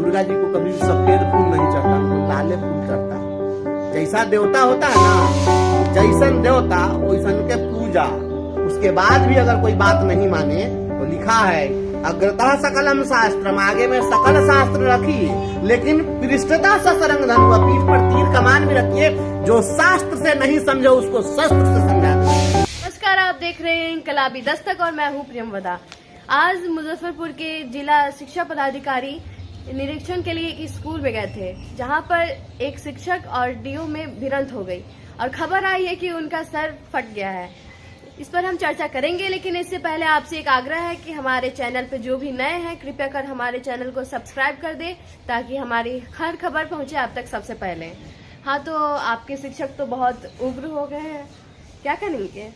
दुर्गा जी को कभी सफेद फूल नहीं चढ़ता, उनको लाले फूल चढ़ता है। जैसा देवता होता है ना, जैसन देवता वैसन के पूजा। उसके बाद भी अगर कोई बात नहीं माने तो लिखा है अग्रतः सकलम शास्त्रम, आगे में सकल शास्त्र रखिए, लेकिन पृष्ठतः ससरंग धनु, पीठ पर तीर कमान भी रखिए। जो शास्त्र से नहीं समझो उसको शस्त्र से समझा दो। नमस्कार, आप देख रहे हैं इनकलाबी दस्तक और मैं हूँ प्रियमवदा। आज मुजफ्फरपुर के जिला शिक्षा पदाधिकारी निरीक्षण के लिए एक स्कूल में गए थे, जहां पर एक शिक्षक और डीओ में भिड़ंत हो गई और खबर आई है कि उनका सर फट गया है। इस पर हम चर्चा करेंगे, लेकिन इससे पहले आपसे एक आग्रह है कि हमारे चैनल पे जो भी नए हैं कृपया कर हमारे चैनल को सब्सक्राइब कर दे, ताकि हमारी हर खबर पहुंचे आप तक सबसे पहले। हाँ, तो आपके शिक्षक तो बहुत उग्र हो गए हैं, क्या करेंगे?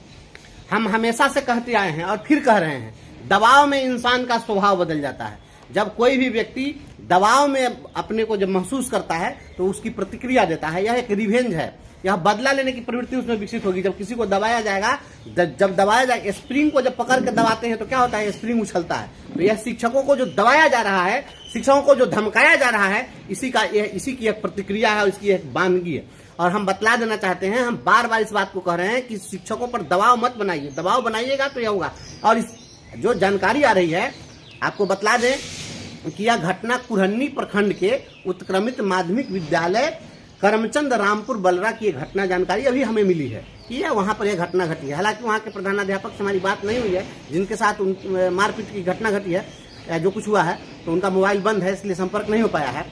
हम हमेशा से कहते आए हैं और फिर कह रहे हैं, दबाव में इंसान का स्वभाव बदल जाता है। जब कोई भी व्यक्ति दबाव में अपने को जब महसूस करता है तो उसकी प्रतिक्रिया देता है। यह एक रिवेंज है, यह बदला लेने की प्रवृत्ति उसमें विकसित होगी। जब किसी को दबाया जाएगा, जब दबाया जाए, स्प्रिंग को जब पकड़ के दबाते हैं तो क्या होता है, स्प्रिंग उछलता है। तो यह शिक्षकों को जो दबाया जा रहा है, शिक्षकों को जो धमकाया जा रहा है, इसी की एक प्रतिक्रिया है और इसकी एक वानगी है। और हम बतला देना चाहते हैं, हम बार बार इस बात को कह रहे हैं कि शिक्षकों पर दबाव मत बनाइए। दबाव बनाइएगा तो यह होगा। और इस जो जानकारी आ रही है, आपको बतला दें कि यह घटना कुरहन्नी प्रखंड के उत्क्रमित माध्यमिक विद्यालय करमचंद रामपुर बलरा की घटना जानकारी अभी हमें मिली है कि वहां पर यह घटना घटी है। हालांकि वहां के प्रधानाध्यापक से हमारी बात नहीं हुई है, जिनके साथ मारपीट की घटना घटी है, जो कुछ हुआ है, तो उनका मोबाइल बंद है, इसलिए संपर्क नहीं हो पाया है।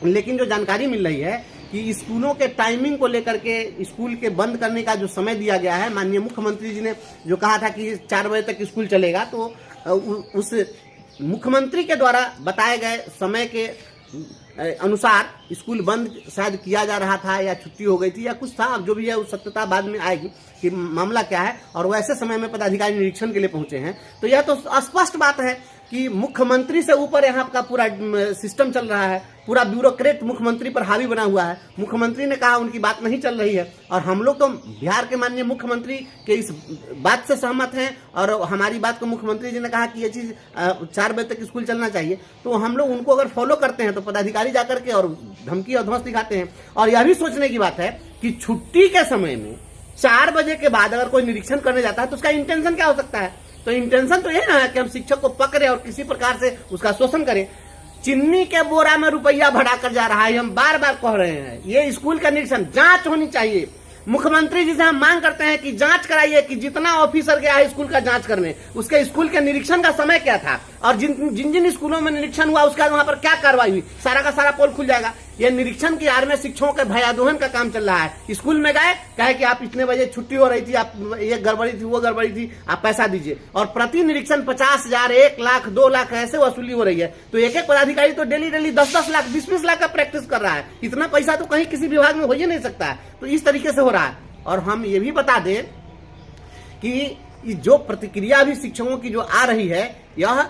लेकिन जो जानकारी मिल रही है कि स्कूलों के टाइमिंग को लेकर के, स्कूल के बंद करने का जो समय दिया गया है, माननीय मुख्यमंत्री जी ने जो कहा था कि 4 बजे तक स्कूल चलेगा, तो उस मुख्यमंत्री के द्वारा बताए गए समय के अनुसार स्कूल बंद शायद किया जा रहा था या छुट्टी हो गई थी या कुछ था। अब जो भी है उस सत्यता बाद में आएगी कि मामला क्या है। और वैसे समय में पदाधिकारी निरीक्षण के लिए पहुंचे हैं, तो यह तो स्पष्ट बात है कि मुख्यमंत्री से ऊपर यहाँ का पूरा सिस्टम चल रहा है। पूरा ब्यूरोक्रेट मुख्यमंत्री पर हावी बना हुआ है। मुख्यमंत्री ने कहा उनकी बात नहीं चल रही है, और हम लोग तो बिहार के माननीय मुख्यमंत्री के इस बात से सहमत हैं। और हमारी बात को मुख्यमंत्री जी ने कहा कि ये चीज 4 बजे तक स्कूल चलना चाहिए, तो हम लोग उनको अगर फॉलो करते हैं तो पदाधिकारी जाकर के और धमकी और ध्वंस दिखाते हैं। और यह भी सोचने की बात है कि छुट्टी के समय में 4 बजे के बाद अगर कोई निरीक्षण करने जाता है तो उसका इंटेंशन क्या हो सकता है? तो इंटेंशन तो यही ना है कि हम शिक्षक को पकड़े और किसी प्रकार से उसका शोषण करें। चिन्नी के बोरा में रुपया भरा कर जा रहा है। हम बार बार कह रहे हैं, ये स्कूल का निरीक्षण जांच होनी चाहिए। मुख्यमंत्री जी से हम मांग करते हैं कि जांच कराइए कि जितना ऑफिसर गया है स्कूल का जांच करने, उसके स्कूल के निरीक्षण का समय क्या था और जिन जिन स्कूलों में निरीक्षण हुआ उसका वहां पर क्या कार्रवाई हुई, सारा का सारा पोल खुल जाएगा। यह निरीक्षण की आड़ में शिक्षकों के भयादोहन का काम चल रहा है। स्कूल में गए, कहे कि आप इतने बजे छुट्टी हो रही थी, आप ये गड़बड़ी थी, वो गड़बड़ी थी, आप पैसा दीजिए। और प्रति निरीक्षण 50,000, 1 लाख, 2 लाख ऐसे वसूली हो रही है। तो एक एक पदाधिकारी तो डेली 10-10 लाख, 20-20 लाख का प्रैक्टिस कर रहा है। इतना पैसा तो कहीं किसी विभाग में हो ही नहीं सकता है। तो इस तरीके से हो रहा है। और हम ये भी बता दें कि जो प्रतिक्रिया भी शिक्षकों की जो आ रही है, यह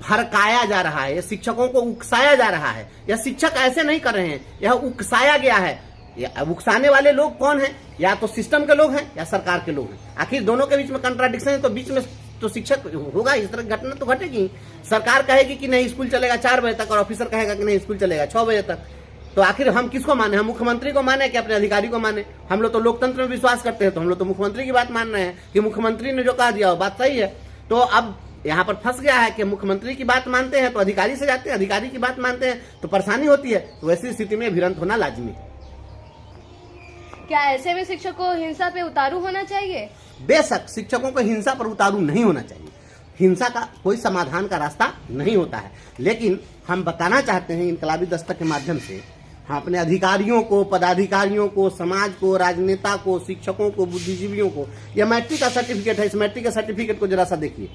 भड़काया जा रहा है, शिक्षकों को उकसाया जा रहा है। यह शिक्षक ऐसे नहीं कर रहे हैं, यह उकसाया गया है। उकसाने वाले लोग कौन हैं? या तो सिस्टम के लोग हैं या सरकार के लोग हैं। आखिर दोनों के बीच में कंट्राडिक्शन है, तो बीच में तो शिक्षक होगा। इस तरह की घटना तो घटेगी। सरकार कहेगी कि नहीं स्कूल चलेगा 4 बजे तक और ऑफिसर कहेगा कि नहीं स्कूल चलेगा 6 बजे तक। तो आखिर हम किसको माने? हम मुख्यमंत्री को माने कि अपने अधिकारी को माने? हम लोग तो लोकतंत्र में विश्वास करते हैं, तो हम लोग तो मुख्यमंत्री की बात मान रहे हैं कि मुख्यमंत्री ने जो कहा दिया वो बात सही है। तो अब यहाँ पर फंस गया है कि मुख्यमंत्री की बात मानते हैं तो अधिकारी से जाते हैं, अधिकारी की बात मानते हैं तो परेशानी होती है। तो ऐसी स्थिति में भिड़ंत होना लाजमी है। क्या ऐसे में शिक्षक को हिंसा पे उतारू होना चाहिए? बेशक शिक्षकों को हिंसा पर उतारू नहीं होना चाहिए। हिंसा का कोई समाधान का रास्ता नहीं होता है। लेकिन हम बताना चाहते हैं इनकलाबी दस्तक के माध्यम से, हम अपने अधिकारियों को, पदाधिकारियों को, समाज को, राजनेता को, शिक्षकों को, बुद्धिजीवियों को, यह मैट्रिक का सर्टिफिकेट है। इस मैट्रिक के सर्टिफिकेट को जरा सा देखिए,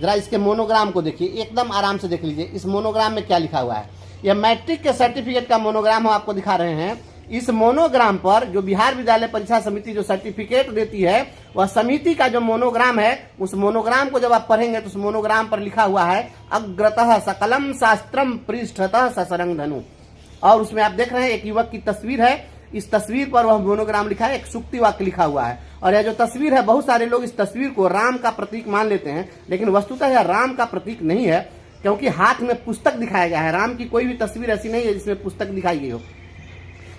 जरा इसके मोनोग्राम को देखिए, एकदम आराम से देख लीजिए इस मोनोग्राम में क्या लिखा हुआ है। यह मैट्रिक के सर्टिफिकेट का मोनोग्राम हम आपको दिखा रहे हैं। इस मोनोग्राम पर जो बिहार विद्यालय परीक्षा समिति जो सर्टिफिकेट देती है, वह समिति का जो मोनोग्राम है, उस मोनोग्राम को जब आप पढ़ेंगे तो उस मोनोग्राम पर लिखा हुआ है अग्रतः सकलम शास्त्रम पृष्ठतः ससरंग धनु। और उसमें आप देख रहे हैं एक युवक की तस्वीर है। इस तस्वीर पर वह मोनोग्राम लिखा है, एक सूक्ति वाक्य लिखा हुआ है। और यह जो तस्वीर है, बहुत सारे लोग इस तस्वीर को राम का प्रतीक मान लेते हैं, लेकिन वस्तुतः यह राम का प्रतीक नहीं है। क्योंकि हाथ में पुस्तक दिखाया गया है। राम की कोई भी तस्वीर ऐसी नहीं है जिसमें पुस्तक दिखाई गई हो।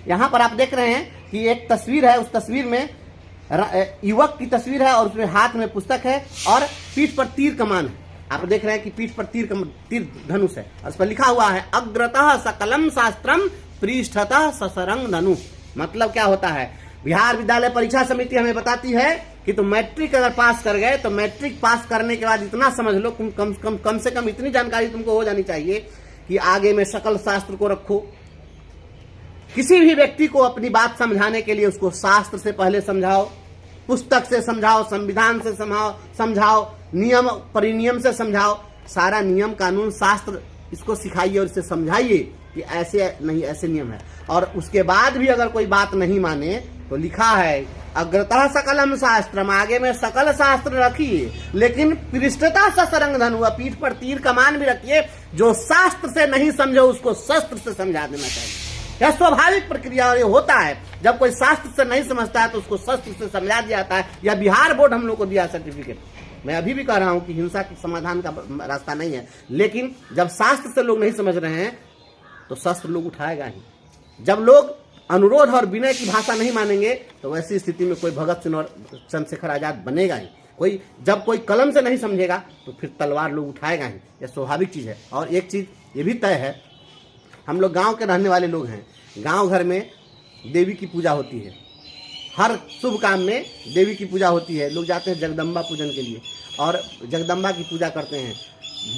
यहाँ पर आप देख रहे हैं कि एक तस्वीर है, उस तस्वीर में युवक की तस्वीर है और उसमें हाथ में पुस्तक है और पीठ पर तीर कमान है। आप देख रहे हैं कि पीठ पर तीर धनुष है और उस पर लिखा हुआ है अग्रतः सकलम शास्त्रम पृष्ठतः सशरंग धनु। मतलब क्या होता है? बिहार विद्यालय परीक्षा समिति हमें बताती है कि तुम मैट्रिक अगर पास कर गए तो मैट्रिक पास करने के बाद इतना समझ लो, कम से कम इतनी जानकारी तुमको हो जानी चाहिए कि आगे में सकल शास्त्र को रखो। किसी भी व्यक्ति को अपनी बात समझाने के लिए उसको शास्त्र से पहले समझाओ, पुस्तक से समझाओ, संविधान से समझाओ, नियम परिनियम से समझाओ। सारा नियम कानून शास्त्र इसको सिखाइए और इसे समझाइए कि ऐसे नहीं, ऐसे नियम है। और उसके बाद भी अगर कोई बात नहीं माने तो लिखा है अग्रतः सकलम शास्त्रम, आगे में सकल शास्त्र रखिए लेकिन पृष्ठतः सशरंग धनु, पीठ पर तीर कमान भी रखिए। जो शास्त्र से नहीं समझो उसको शस्त्र से समझा देना चाहिए। यह स्वाभाविक प्रक्रिया और ये होता है। जब कोई शास्त्र से नहीं समझता है तो उसको शस्त्र से समझा दिया जाता है। यह बिहार बोर्ड हम लोग को दिया सर्टिफिकेट। मैं अभी भी कह रहा हूं कि हिंसा के समाधान का रास्ता नहीं है, लेकिन जब शास्त्र से लोग नहीं समझ रहे हैं तो शस्त्र लोग उठाएगा ही। जब लोग अनुरोध और विनय की भाषा नहीं मानेंगे तो वैसी स्थिति में कोई भगत सिंह और चंद्रशेखर आजाद बनेगा ही। जब कोई कलम से नहीं समझेगा तो फिर तलवार लोग उठाएगा ही। यह स्वाभाविक चीज है। और एक चीज ये भी तय है, हम लोग गांव के रहने वाले लोग हैं। गांव घर में देवी की पूजा होती है, हर शुभ काम में देवी की पूजा होती है। लोग जाते हैं जगदम्बा पूजन के लिए और जगदम्बा की पूजा करते हैं।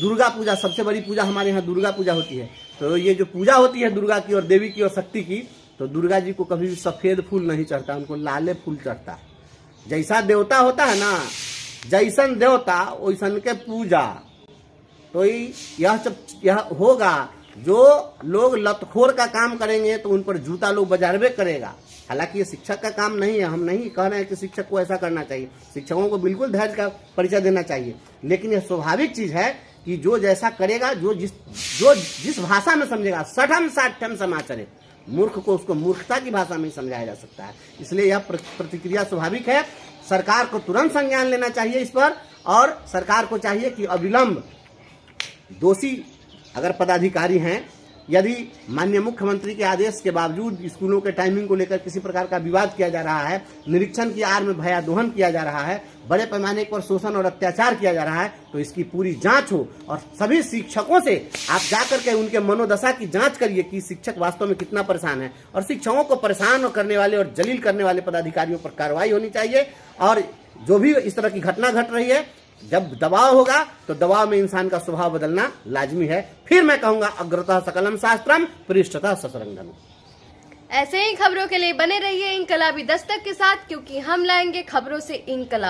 दुर्गा पूजा सबसे बड़ी पूजा हमारे यहाँ दुर्गा पूजा होती है। तो ये जो पूजा होती है दुर्गा की और देवी की और शक्ति की, तो दुर्गा जी को कभी भी सफेद फूल नहीं चढ़ता, उनको लाले फूल चढ़ता है। जैसा देवता होता है ना, जैसन देवता वैसन के पूजा। तो यह होगा। जो लोग लतखोर का काम करेंगे तो उन पर जूता लोग बजारबे करेगा। हालांकि ये शिक्षक का काम नहीं है, हम नहीं कह रहे हैं कि शिक्षक को ऐसा करना चाहिए। शिक्षकों को बिल्कुल धैर्य का परिचय देना चाहिए, लेकिन यह स्वाभाविक चीज है कि जो जैसा करेगा, जो जिस भाषा में समझेगा, सठम साठम समाचरे, मूर्ख को उसको मूर्खता की भाषा में समझाया जा सकता है। इसलिए यह प्रतिक्रिया स्वाभाविक है। सरकार को तुरंत संज्ञान लेना चाहिए इस पर, और सरकार को चाहिए कि अविलंब दोषी अगर पदाधिकारी हैं, यदि माननीय मुख्यमंत्री के आदेश के बावजूद स्कूलों के टाइमिंग को लेकर किसी प्रकार का विवाद किया जा रहा है, निरीक्षण की आड़ में भयादोहन किया जा रहा है, बड़े पैमाने पर शोषण और अत्याचार किया जा रहा है, तो इसकी पूरी जांच हो। और सभी शिक्षकों से आप जाकर के उनके मनोदशा की जांच करिए कि शिक्षक वास्तव में कितना परेशान है। और शिक्षकों को परेशान करने वाले और जलील करने वाले पदाधिकारियों पर कार्रवाई होनी चाहिए। और जो भी इस तरह की घटना घट रही है, जब दबाव होगा तो दबाव में इंसान का स्वभाव बदलना लाजमी है। फिर मैं कहूंगा अग्रतः सकलम शास्त्रम पृष्ठतः सशरंग धनु। ऐसे ही खबरों के लिए बने रहिए इनकलाबी दस्तक के साथ, क्योंकि हम लाएंगे खबरों से इनकलाब।